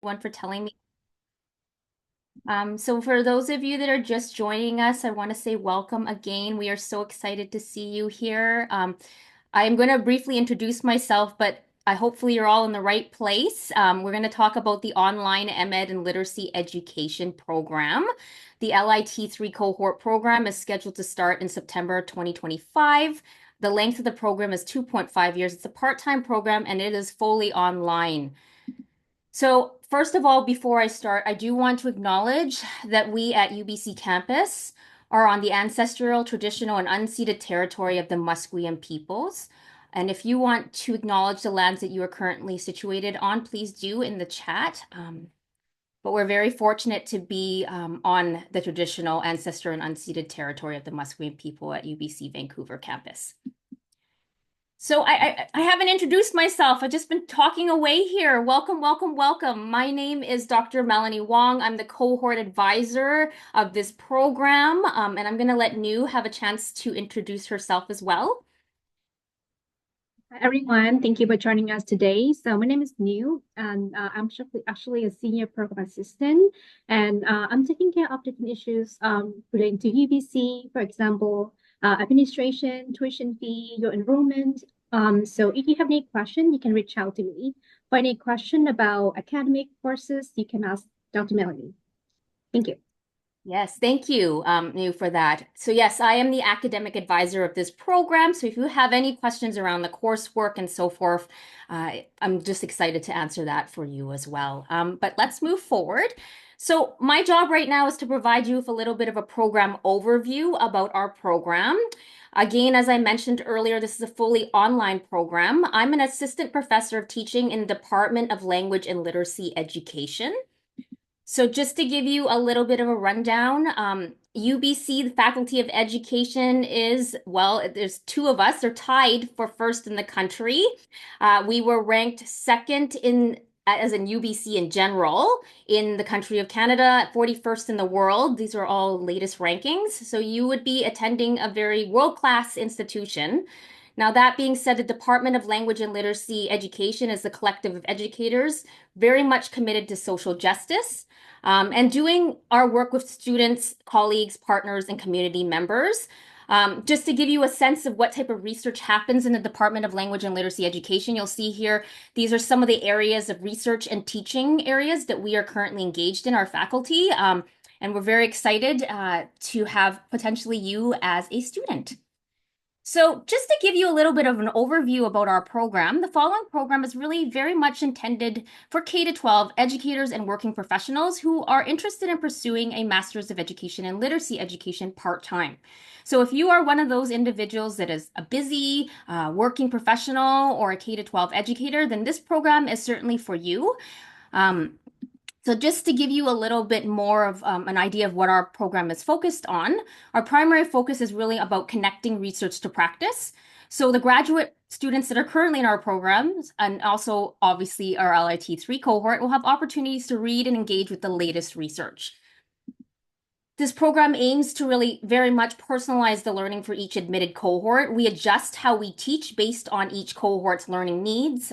One for telling me. So for those of you that are just joining us, I want to say welcome again. We are so excited to see you here. I am going to briefly introduce myself, but hopefully you're all in the right place. We're going to talk about the online MEd and literacy education program. The LIT3 cohort program is scheduled to start in September 2025. The length of the program is 2.5 years. It's a part-time program and it is fully online. So, first of all, before I start, I do want to acknowledge that we at UBC campus are on the ancestral, traditional, and unceded territory of the Musqueam peoples. And if you want to acknowledge the lands that you are currently situated on, please do in the chat. But we're very fortunate to be on the traditional, ancestral, and unceded territory of the Musqueam people at UBC Vancouver campus. So I haven't introduced myself. I've just been talking away here. Welcome, welcome, welcome. My name is Dr. Melanie Wong. I'm the cohort advisor of this program, and I'm going to let New have a chance to introduce herself as well. Hi, everyone. Thank you for joining us today. So my name is New, and I'm actually a senior program assistant, and I'm taking care of different issues relating to UBC, for example, administration, tuition fee, your enrollment. So if you have any question, you can reach out to me. For any question about academic courses, you can ask Dr. Melanie. Thank you. Yes, thank you, New, for that. So yes, I am the academic advisor of this program. So if you have any questions around the coursework and so forth, I'm just excited to answer that for you as well. But let's move forward. So my job right now is to provide you with a little bit of a program overview about our program. Again, as I mentioned earlier, this is a fully online program. I'm an assistant professor of teaching in the Department of Language and Literacy Education. So just to give you a little bit of a rundown, UBC, the Faculty of Education is, well, there's two of us. They're tied for first in the country. We were ranked second as in UBC in general, in the country of Canada, 41st in the world. These are all latest rankings. So you would be attending a very world-class institution. Now, that being said, the Department of Language and Literacy Education is a collective of educators very much committed to social justice and doing our work with students, colleagues, partners, and community members. Just to give you a sense of what type of research happens in the Department of Language and Literacy Education, you'll see here, these are some of the areas of research and teaching areas that we are currently engaged in, our faculty. And we're very excited to have potentially you as a student. So just to give you a little bit of an overview about our program, the following program is really very much intended for K-12 educators and working professionals who are interested in pursuing a Master's of Education in Literacy Education part-time. So if you are one of those individuals that is a busy working professional or a K-12 educator, then this program is certainly for you. So just to give you a little bit more of an idea of what our program is focused on, our primary focus is really about connecting research to practice. So the graduate students that are currently in our programs, and also obviously our LIT3 cohort, will have opportunities to read and engage with the latest research. This program aims to really very much personalize the learning for each admitted cohort. We adjust how we teach based on each cohort's learning needs.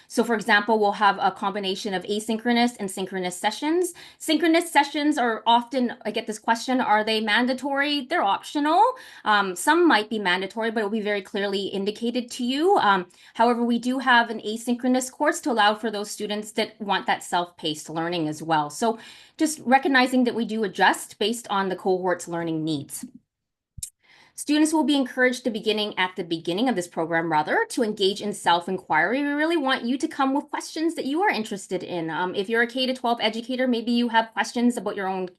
So for example, we'll have a combination of asynchronous and synchronous sessions. Synchronous sessions are often, I get this question, are they mandatory? They're optional. Some might be mandatory, but it will be very clearly indicated to you. However, we do have an asynchronous course to allow for those students that want that self-paced learning as well. So just recognizing that we do adjust based on the cohort's learning needs. Students will be encouraged at the beginning of this program, rather, to engage in self-inquiry. We really want you to come with questions that you are interested in. If you're a K-12 educator, maybe you have questions about your own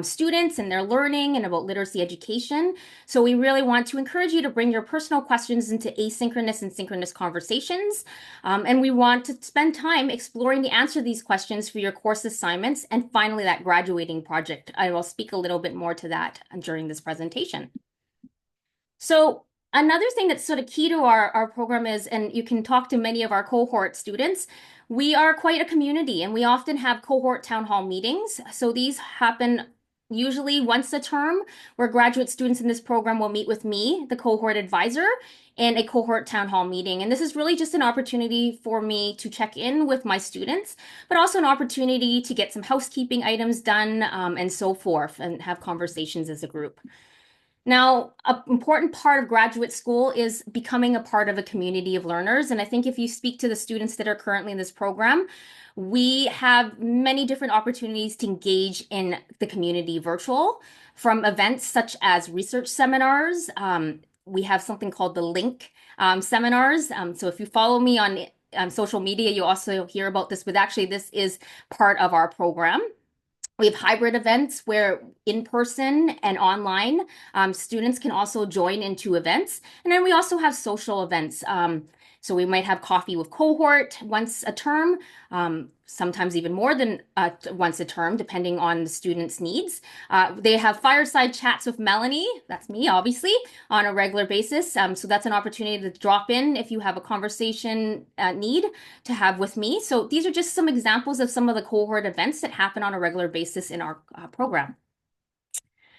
students and their learning and about literacy education. So we really want to encourage you to bring your personal questions into asynchronous and synchronous conversations. And we want to spend time exploring the answer to these questions for your course assignments and finally that graduating project. I will speak a little bit more to that during this presentation. So another thing that's sort of key to our program is, and you can talk to many of our cohort students, we are quite a community and we often have cohort town hall meetings. So these happen usually once a term, where graduate students in this program will meet with me, the cohort advisor, in a cohort town hall meeting. And this is really just an opportunity for me to check in with my students, but also an opportunity to get some housekeeping items done, and so forth, and have conversations as a group. Now, an important part of graduate school is becoming a part of a community of learners. And I think if you speak to the students that are currently in this program, we have many different opportunities to engage in the community virtual, from events such as research seminars. We have something called the Link seminars. So if you follow me on social media, you also hear about this, but actually this is part of our program. We have hybrid events where in person and online, students can also join into events. And then we also have social events. So we might have coffee with cohort once a term, sometimes even more than once a term, depending on the student's needs. They have fireside chats with Melanie, that's me, obviously, on a regular basis. So that's an opportunity to drop in if you have a conversation need to have with me. So these are just some examples of some of the cohort events that happen on a regular basis in our program.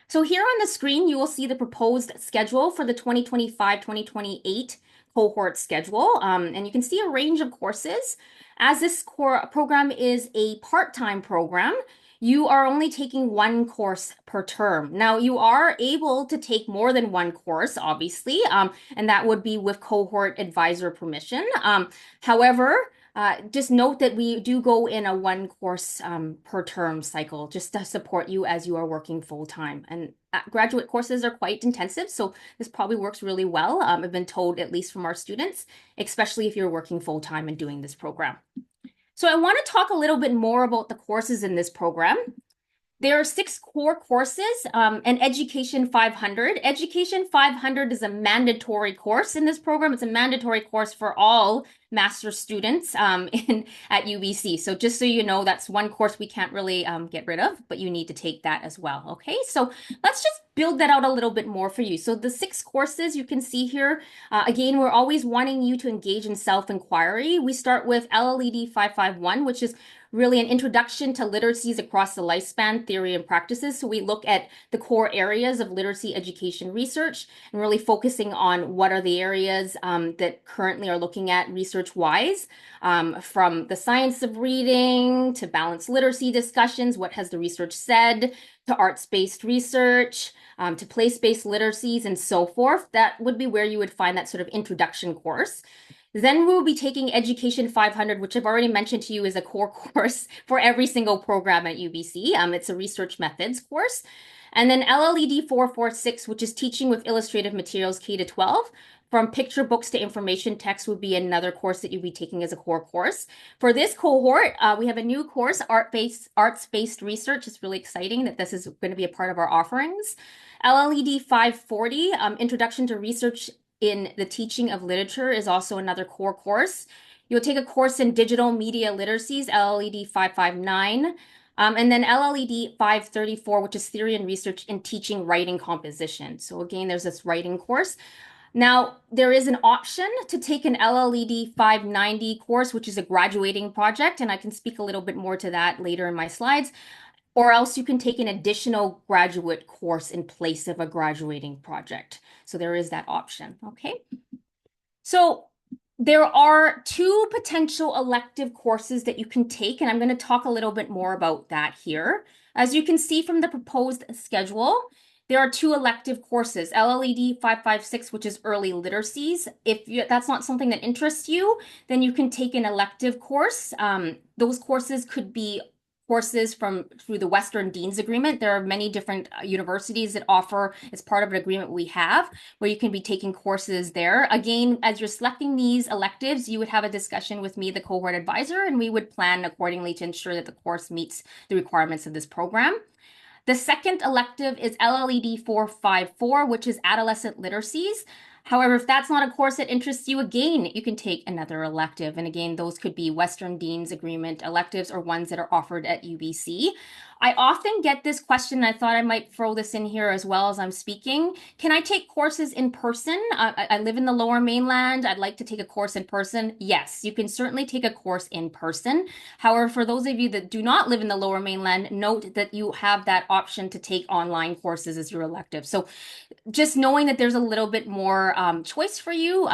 So here on the screen, you will see the proposed schedule for the 2025-2028 cohort schedule. And you can see a range of courses. As this core program is a part-time program, you are only taking one course per term. Now, you are able to take more than one course, obviously, and that would be with cohort advisor permission. However, just note that we do go in a one course per term cycle just to support you as you are working full time. And graduate courses are quite intensive, so this probably works really well. I've been told, at least from our students, especially if you're working full time and doing this program. So I want to talk a little bit more about the courses in this program. There are 6 core courses, and Education 500. Education 500 is a mandatory course in this program. It's a mandatory course for all master's students at UBC. So just so you know, that's one course we can't really get rid of, but you need to take that as well. Okay, so let's just build that out a little bit more for you. So the 6 courses you can see here, again, we're always wanting you to engage in self-inquiry. We start with LLED 551, which is really an introduction to literacies across the lifespan, theory and practices. So we look at the core areas of literacy education research and really focusing on what are the areas that currently are looking at research-wise, from the science of reading to balanced literacy discussions, what has the research said, to arts-based research, to place-based literacies, and so forth. That would be where you would find that sort of introduction course. Then we'll be taking Education 500, which I've already mentioned to you is a core course for every single program at UBC. It's a research methods course. And then LLED 446, which is teaching with illustrative materials K to 12. From picture books to information text would be another course that you'll be taking as a core course. For this cohort, we have a new course, arts-based research. It's really exciting that this is going to be a part of our offerings. LLED 540, Introduction to Research in the Teaching of Literature, is also another core course. You'll take a course in Digital Media Literacies, LLED 559, and then LLED 534, which is Theory and Research in Teaching Writing Composition. So again, there's this writing course. Now, there is an option to take an LLED 590 course, which is a graduating project, and I can speak a little bit more to that later in my slides. Or else you can take an additional graduate course in place of a graduating project. So there is that option, okay? So there are 2 potential elective courses that you can take, and I'm going to talk a little bit more about that here. As you can see from the proposed schedule, there are 2 elective courses, LLED 556, which is early literacies. If that's not something that interests you, then you can take an elective course. Those courses could be courses through the Western Dean's Agreement. There are many different universities that offer, as part of an agreement we have, where you can be taking courses there. Again, as you're selecting these electives, you would have a discussion with me, the cohort advisor, and we would plan accordingly to ensure that the course meets the requirements of this program. The second elective is LLED 454, which is adolescent literacies. However, if that's not a course that interests you, again, you can take another elective. And again, those could be Western Dean's Agreement electives or ones that are offered at UBC. I often get this question. I thought I might throw this in here as well as I'm speaking. Can I take courses in person? I live in the Lower Mainland. I'd like to take a course in person. Yes, you can certainly take a course in person. However, for those of you that do not live in the Lower Mainland, note that you have that option to take online courses as your elective. So just knowing that there's a little bit more choice for you.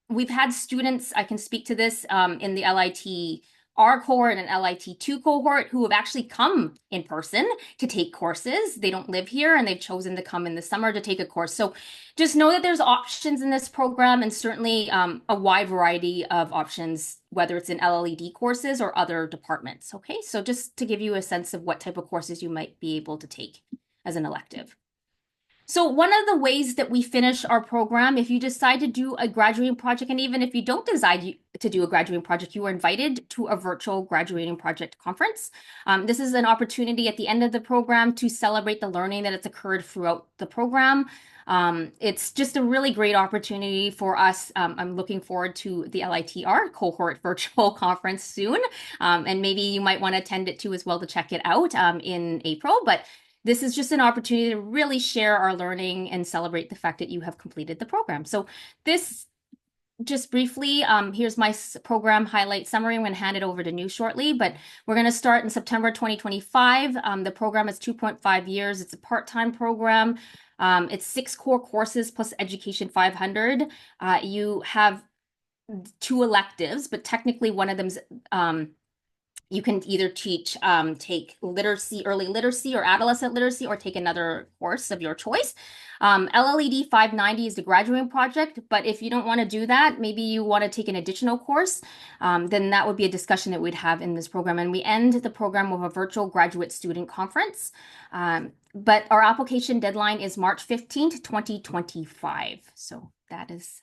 We've had students, I can speak to this in the LIT R cohort and LIT2 cohort who have actually come in person to take courses. They don't live here and they've chosen to come in the summer to take a course. So just know that there's options in this program and certainly a wide variety of options, whether it's in LLED courses or other departments. Okay, so just to give you a sense of what type of courses you might be able to take as an elective. So one of the ways that we finish our program, if you decide to do a graduating project, and even if you don't decide to do a graduating project, you are invited to a virtual graduating project conference. This is an opportunity at the end of the program to celebrate the learning that has occurred throughout the program. It's just a really great opportunity for us. I'm looking forward to the LITR cohort virtual conference soon. And maybe you might want to attend it too as well to check it out in April. But this is just an opportunity to really share our learning and celebrate the fact that you have completed the program. So this, just briefly, here's my program highlight summary. I'm going to hand it over to New shortly, but we're going to start in September 2025. The program is 2.5 years. It's a part-time program. It's 6 core courses plus Education 500. You have 2 electives, but technically one of them's you can either take literacy, early literacy or adolescent literacy, or take another course of your choice. LLED 590 is the graduating project, but if you don't want to do that, maybe you want to take an additional course, then that would be a discussion that we'd have in this program. And we end the program with a virtual graduate student conference. But our application deadline is March 15th, 2025. So that is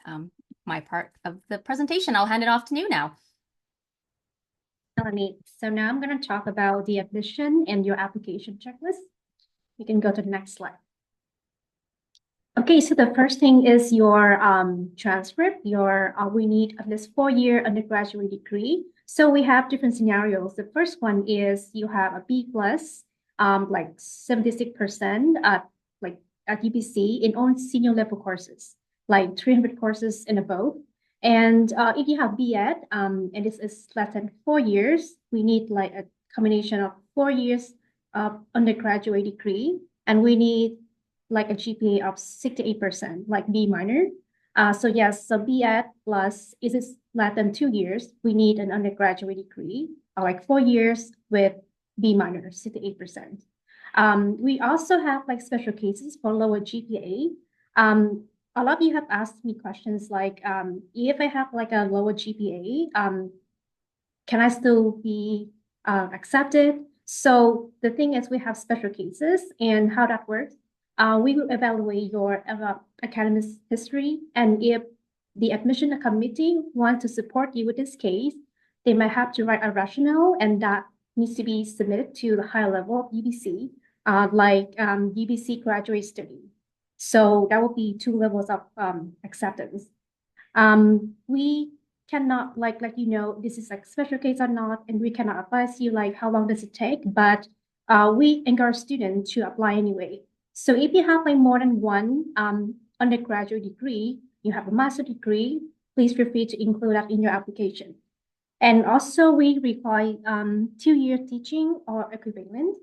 my part of the presentation. I'll hand it off to you now. Melanie, so now I'm going to talk about the admission and your application checklist. You can go to the next slide. Okay, so the first thing is your transcript. We need at least 4-year undergraduate degree. So we have different scenarios. The first one is you have a B plus, like 76% at UBC in all senior level courses, like 300 courses and above. And if you have BEd, and this is less than 4 years, we need like a combination of 4 years of undergraduate degree, and we need like a GPA of 68%, like B minor. So yes, so BEd plus is less than 2 years, we need an undergraduate degree, like 4 years with B minor, 68%. We also have like special cases for lower GPA. A lot of you have asked me questions like, if I have like a lower GPA, can I still be accepted? So the thing is, we have special cases, and how that works, we will evaluate your academic history, and if the admission committee wants to support you with this case, they might have to write a rationale, and that needs to be submitted to the higher level of UBC, like UBC graduate study. So that will be 2 levels of acceptance. We cannot like this is like special case or not, and we cannot advise you like how long does it take, but we encourage students to apply anyway. So if you have like more than 1 undergraduate degree, you have a master degree, please feel free to include that in your application. And also we require 2-year teaching or equivalent,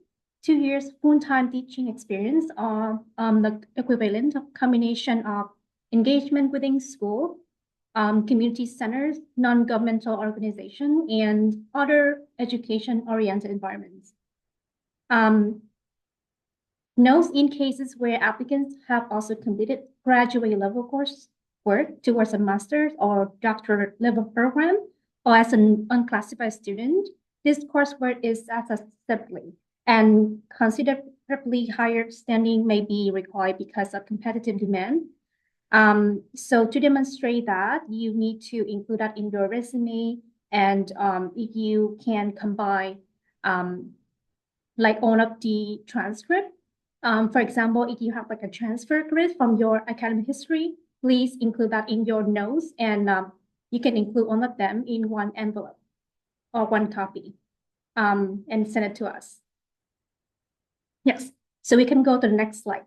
2 years full-time teaching experience, or the equivalent of combination of engagement within school, community centers, non-governmental organization, and other education-oriented environments. Notes in cases where applicants have also completed graduate level course work towards a master's or doctorate level program, or as an unclassified student, this coursework is assessed separately, and considerably higher standing may be required because of competitive demand. So to demonstrate that, you need to include that in your resume, and if you can combine like all of the transcript. For example, if you have like a transfer grid from your academic history, please include that in your notes, and you can include all of them in one envelope or one copy, and send it to us. Yes, so we can go to the next slide.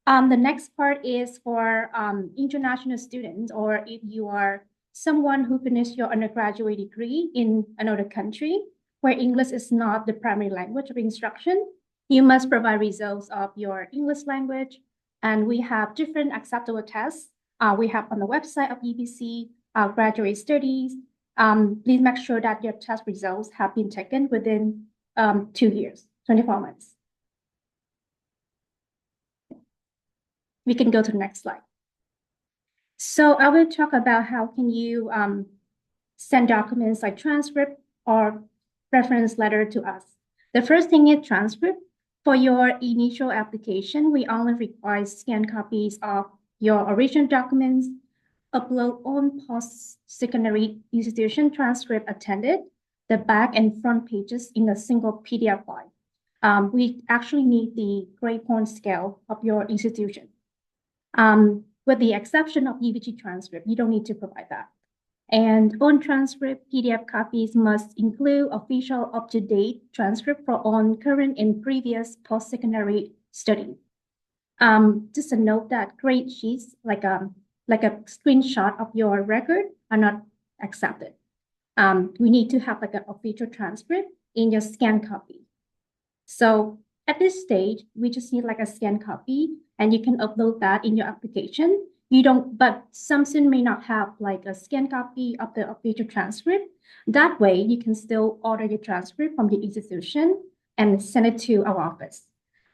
The next part is for international students, or if you are someone who finished your undergraduate degree in another country where English is not the primary language of instruction, you must provide results of your English language. And we have different acceptable tests. We have on the website of UBC, graduate studies. Please make sure that your test results have been taken within 2 years, 24 months. We can go to the next slide. So I will talk about how can you send documents like transcript or reference letter to us. The first thing is transcript. For your initial application, we only require scanned copies of your original documents, upload on post-secondary institution transcript attended, the back and front pages in a single PDF file. We actually need the grade point scale of your institution. With the exception of UBG transcript, you don't need to provide that. And on transcript, PDF copies must include official up-to-date transcript for on current and previous post-secondary study. Just a note that grade sheets, like a screenshot of your record, are not accepted. We need to have like an official transcript in your scanned copy. So at this stage, we just need like a scanned copy, and you can upload that in your application. But some students may not have like a scanned copy of the official transcript. That way, you can still order your transcript from the institution and send it to our office.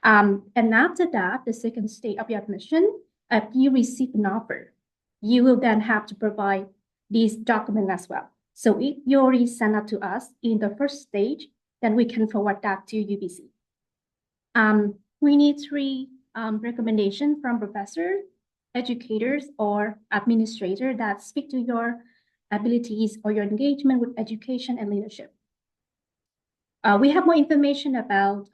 And after that, the second stage of your admission, if you receive an offer, you will then have to provide these documents as well. So if you already send that to us in the first stage, then we can forward that to UBC. We need 3 recommendations from professors, educators, or administrators that speak to your abilities or your engagement with education and leadership. We have more information about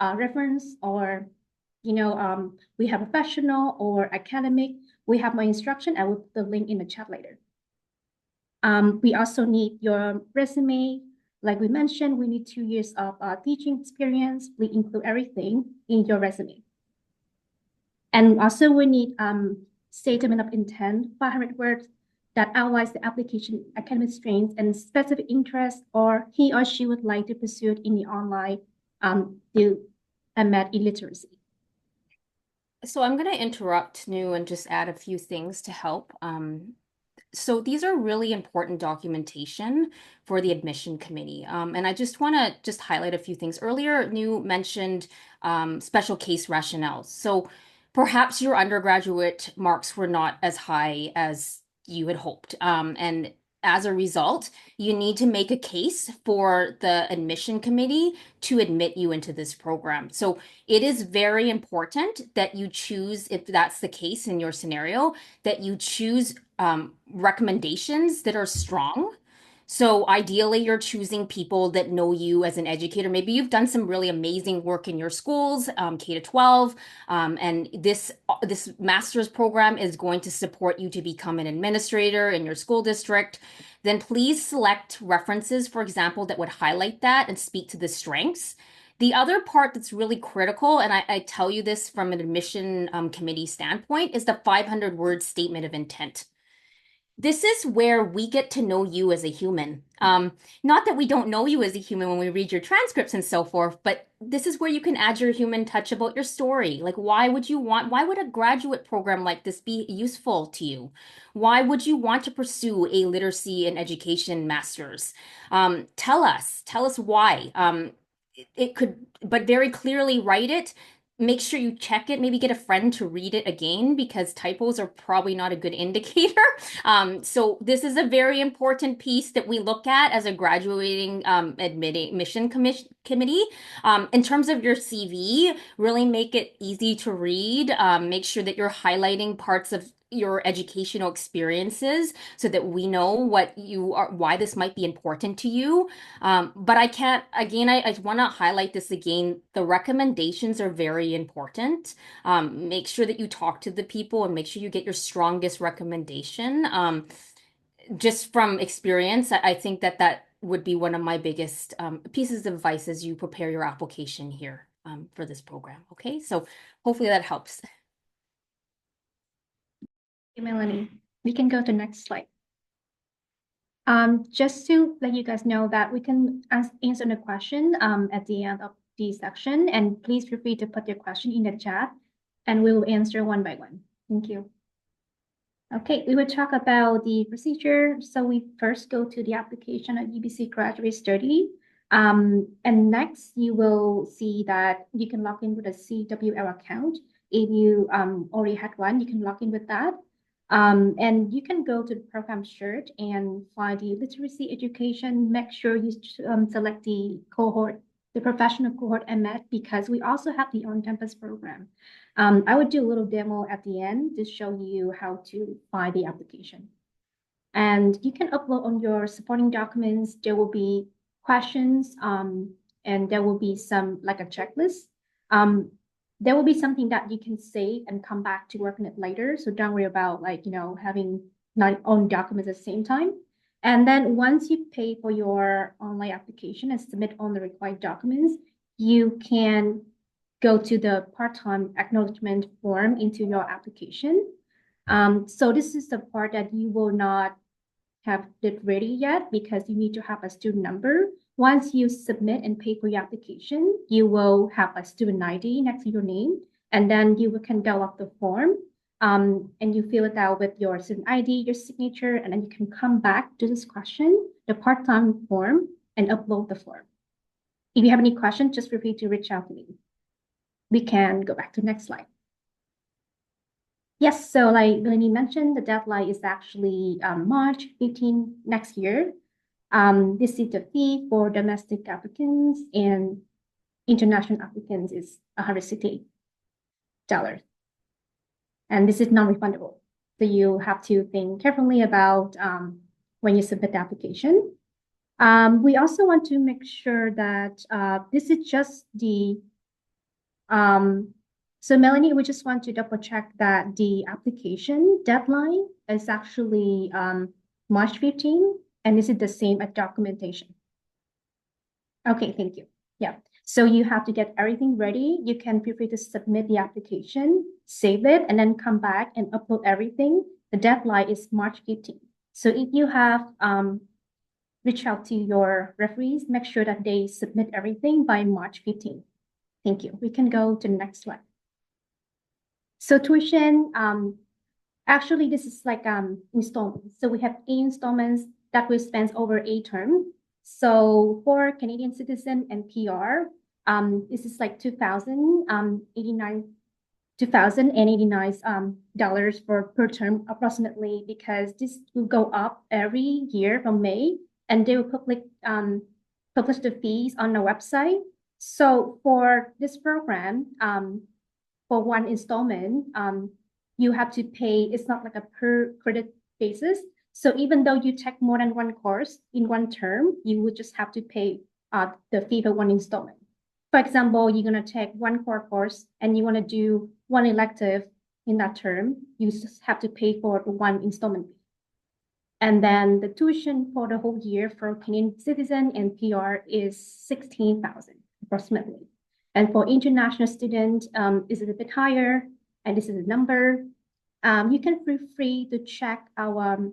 reference, or we have professional or academic. We have more instruction. I will put the link in the chat later. We also need your resume. Like we mentioned, we need 2 years of teaching experience. We include everything in your resume. And also we need statement of intent, 500 words, that outlines the application academic strengths and specific interests, or he or she would like to pursue it in the online field and med illiteracy. So I'm going to interrupt Nu and just add a few things to help. So these are really important documentation for the admission committee. And I just want to just highlight a few things. Earlier, Nu mentioned special case rationales. So perhaps your undergraduate marks were not as high as you had hoped. And as a result, you need to make a case for the admission committee to admit you into this program. So it is very important that you choose, if that's the case in your scenario, that you choose recommendations that are strong. So ideally, you're choosing people that know you as an educator. Maybe you've done some really amazing work in your schools, K to 12, and this master's program is going to support you to become an administrator in your school district. Then please select references, for example, that would highlight that and speak to the strengths. The other part that's really critical, and I tell you this from an admission committee standpoint, is the 500-word statement of intent. This is where we get to know you as a human. Not that we don't know you as a human when we read your transcripts and so forth, but this is where you can add your human touch about your story. Like, why would a graduate program like this be useful to you? Why would you want to pursue a literacy and education master's? Tell us why. It could, but very clearly write it. Make sure you check it. Maybe get a friend to read it again, because typos are probably not a good indicator. So this is a very important piece that we look at as a graduating admission committee. In terms of your CV, really make it easy to read. Make sure that you're highlighting parts of your educational experiences so that we know what you are, why this might be important to you. But I can't, again, I want to highlight this again. The recommendations are very important. Make sure that you talk to the people and make sure you get your strongest recommendation. Just from experience, I think that that would be one of my biggest pieces of advice as you prepare your application here for this program. Okay, so hopefully that helps. Hey, Melanie, we can go to the next slide. Just to let you guys know that we can answer the question at the end of the section, and please feel free to put your question in the chat, and we will answer one by one. Thank you. Okay, we will talk about the procedure. So we first go to the application at UBC Graduate Study. And next you will see that you can log in with a CWL account. If you already had one, you can log in with that. And you can go to the program search and find the literacy education. Make sure you select the cohort, the professional cohort MEd, because we also have the on-campus program. I would do a little demo at the end to show you how to find the application. And you can upload on your supporting documents. There will be questions, and there will be some like a checklist. There will be something that you can save and come back to work on it later. So don't worry about having not own documents at the same time. And then once you pay for your online application and submit all the required documents, you can go to the part-time acknowledgement form into your application. So this is the part that you will not have it ready yet because you need to have a student number. Once you submit and pay for your application, you will have a student ID next to your name, and then you can fill up the form, and you fill it out with your student ID, your signature, and then you can come back to this question, the part-time form, and upload the form. If you have any questions, just feel free to reach out to me. We can go back to the next slide. Yes, so like Melanie mentioned, the deadline is actually March 15 next year. This is the fee for domestic applicants, and international applicants is $168. And this is non-refundable. So you have to think carefully about when you submit the application. We also want to make sure that this is just the so Melanie, we just want to double check that the application deadline is actually March 15, and this is the same as documentation. Okay, thank you. Yeah, so you have to get everything ready. You can feel free to submit the application, save it, and then come back and upload everything. The deadline is March 15. So if you have reach out to your referees, make sure that they submit everything by March 15. Thank you. We can go to the next slide. So tuition, actually this is like installments. So we have 8 installments that we spend over 8 terms. So for Canadian citizen and PR, this is like $2,089 dollars per term approximately, because this will go up every year from May, and they will publish the fees on the website. So for this program, for one installment, you have to pay, it's not like a per credit basis. So even though you take more than one course in one term, you would just have to pay the fee for one installment. For example, you're going to take one core course and you want to do one elective in that term, you just have to pay for the one installment fee. And then the tuition for the whole year for Canadian citizen and PR is $16,000 approximately. And for international student, is it a bit higher? And this is the number. You can feel free to check our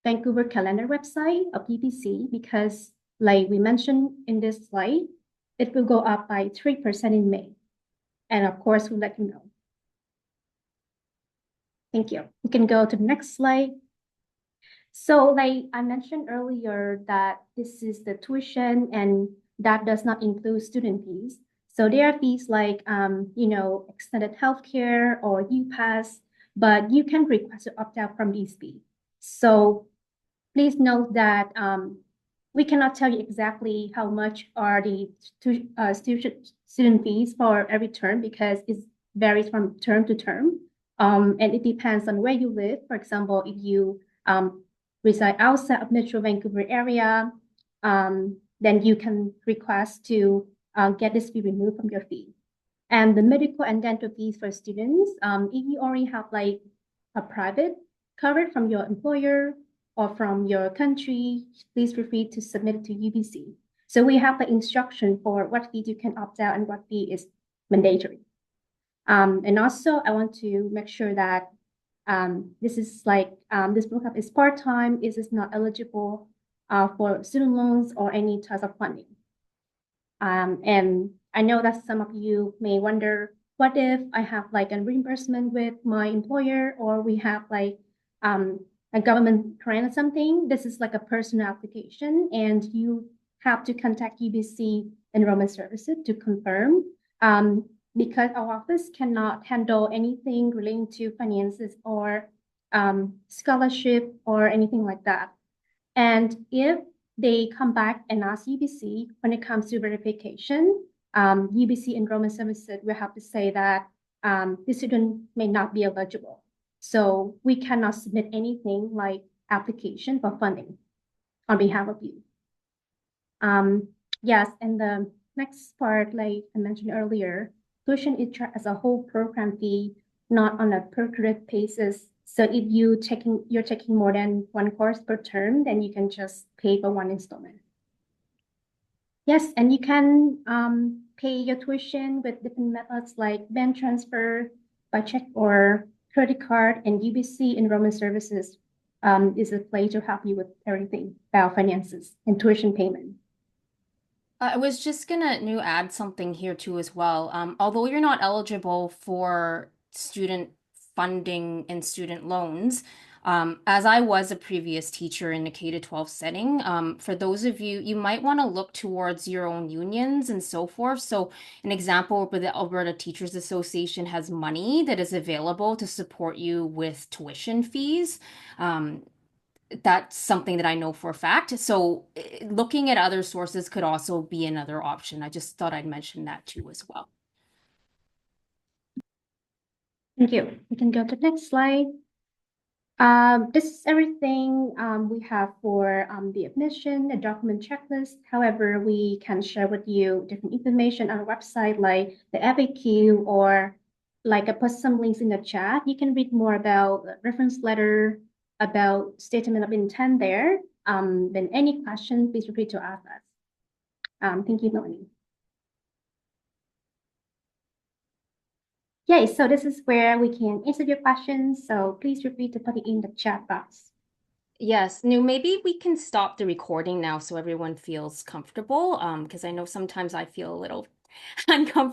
Vancouver calendar website of UBC, because like we mentioned in this slide, it will go up by 3% in May. And of course, we'll let you know. Thank you. We can go to the next slide. So like I mentioned earlier that this is the tuition, and that does not include student fees. So there are fees like, extended healthcare or UPass, but you can request to opt out from these fees. So please note that we cannot tell you exactly how much are the student fees for every term because it varies from term to term. And it depends on where you live. For example, if you reside outside of Metro Vancouver area, then you can request to get this fee removed from your fee. And the medical and dental fees for students, if you already have like a private coverage from your employer or from your country, please feel free to submit it to UBC. So we have the instruction for what fee you can opt out and what fee is mandatory. And also, I want to make sure that this is like this program is part-time. It is not eligible for student loans or any types of funding. And I know that some of you may wonder, what if I have like a reimbursement with my employer, or we have like a government grant or something? This is like a personal application, and you have to contact UBC Enrollment Services to confirm. Because our office cannot handle anything relating to finances or scholarship or anything like that. And if they come back and ask UBC when it comes to verification, UBC Enrollment Services will have to say that the student may not be eligible. So we cannot submit anything like application for funding on behalf of you. Yes, and the next part, like I mentioned earlier, tuition is charged as a whole program fee, not on a per credit basis. So if you're taking more than one course per term, then you can just pay for one installment. Yes, and you can pay your tuition with different methods like bank transfer, by check or credit card, and UBC Enrollment Services is a place to help you with everything about finances and tuition payment. I was just gonna new add something here too as well. Although you're not eligible for student funding and student loans, as I was a previous teacher in a K to 12 setting, for those of you, you might want to look towards your own unions and so forth. So an example where the Alberta Teachers Association has money that is available to support you with tuition fees. Um, that's something that I know for a fact. So looking at other sources could also be another option. I just thought I'd mention that too as well. Thank you. We can go to the next slide. This is everything we have for the admission, the document checklist. However, we can share with you different information on our website, like the FAQ, or like I put some links in the chat. You can read more about the reference letter, about statement of intent there. Then any questions, please feel free to ask us. Thank you, Melanie. Okay, so this is where we can answer your questions. So please feel free to put it in the chat box. Yes, no, maybe we can stop the recording now so everyone feels comfortable. Because I know sometimes I feel a little uncomfortable.